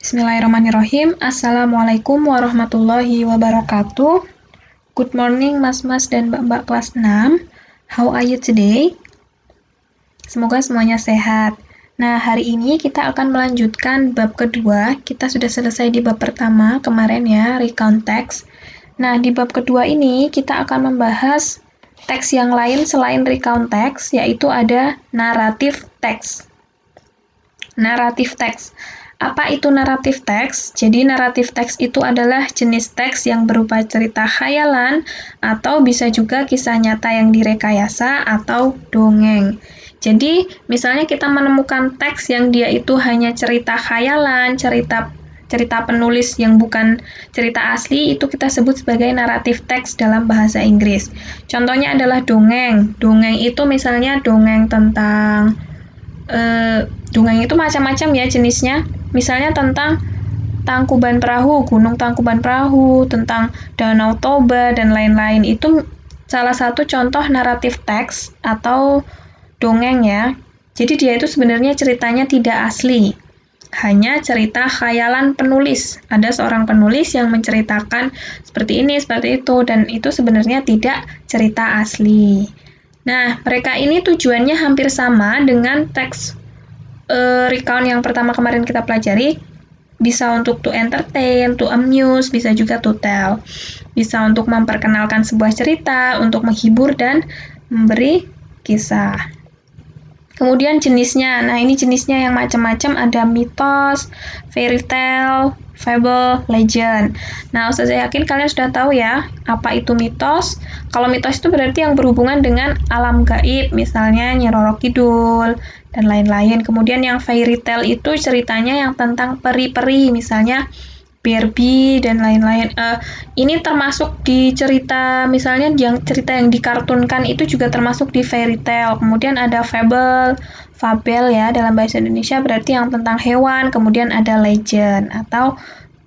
Bismillahirrahmanirrahim. Assalamualaikum warahmatullahi wabarakatuh. Good morning mas-mas dan mbak-mbak kelas 6. How are you today? Semoga semuanya sehat. Nah, hari ini kita akan melanjutkan bab kedua. Kita sudah selesai di bab pertama kemarin ya, recount text. Nah, di bab kedua ini kita akan membahas teks yang lain selain recount text, yaitu ada narrative text. Narrative text. Apa itu naratif teks? Jadi naratif teks itu adalah jenis teks yang berupa cerita khayalan atau bisa juga kisah nyata yang direkayasa atau dongeng. Jadi misalnya kita menemukan teks yang dia itu hanya cerita khayalan, cerita penulis yang bukan cerita asli, itu kita sebut sebagai naratif teks dalam bahasa Inggris. Contohnya adalah dongeng. Dongeng itu misalnya dongeng tentang dongeng itu macam-macam ya jenisnya. Misalnya tentang Tangkuban Perahu, Gunung Tangkuban Perahu, tentang Danau Toba, dan lain-lain. Itu salah satu contoh naratif teks atau dongeng ya. Jadi dia itu sebenarnya ceritanya tidak asli. Hanya cerita khayalan penulis. Ada seorang penulis yang menceritakan seperti ini, seperti itu, dan itu sebenarnya tidak cerita asli. Nah, mereka ini tujuannya hampir sama dengan teks recount yang pertama kemarin kita pelajari. Bisa untuk to entertain, to amuse, bisa juga to tell. Bisa untuk memperkenalkan sebuah cerita, untuk menghibur dan memberi kisah. Kemudian jenisnya, nah ini jenisnya yang macam-macam, ada mitos, fairy tale, fable, legend. Nah, saya yakin kalian sudah tahu ya, apa itu mitos. Kalau mitos itu berarti yang berhubungan dengan alam gaib, misalnya Nyi Roro Kidul, dan lain-lain. Kemudian yang fairy tale itu ceritanya yang tentang peri-peri, misalnya Barbie dan lain-lain. Ini termasuk di cerita, misalnya cerita yang dikartunkan itu juga termasuk di fairy tale. Kemudian ada fabel ya dalam bahasa Indonesia berarti yang tentang hewan. Kemudian ada legend atau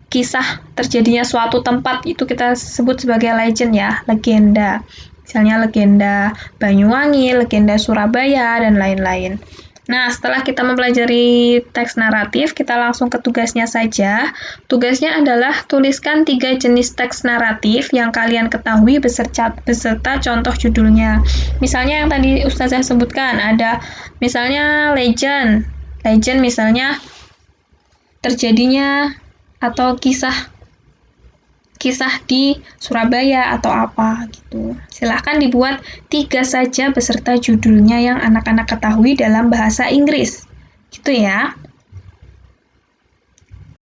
kisah terjadinya suatu tempat, itu kita sebut sebagai legend ya, legenda. Misalnya legenda Banyuwangi, legenda Surabaya, dan lain-lain. Nah, setelah kita mempelajari teks naratif, kita langsung ke tugasnya saja. Tugasnya adalah tuliskan 3 jenis teks naratif yang kalian ketahui beserta contoh judulnya. Misalnya yang tadi Ustazah sebutkan, ada misalnya legend. Legend misalnya terjadinya atau kisah di Surabaya atau apa gitu. Silahkan dibuat 3 saja beserta judulnya yang anak-anak ketahui dalam bahasa Inggris. Gitu ya.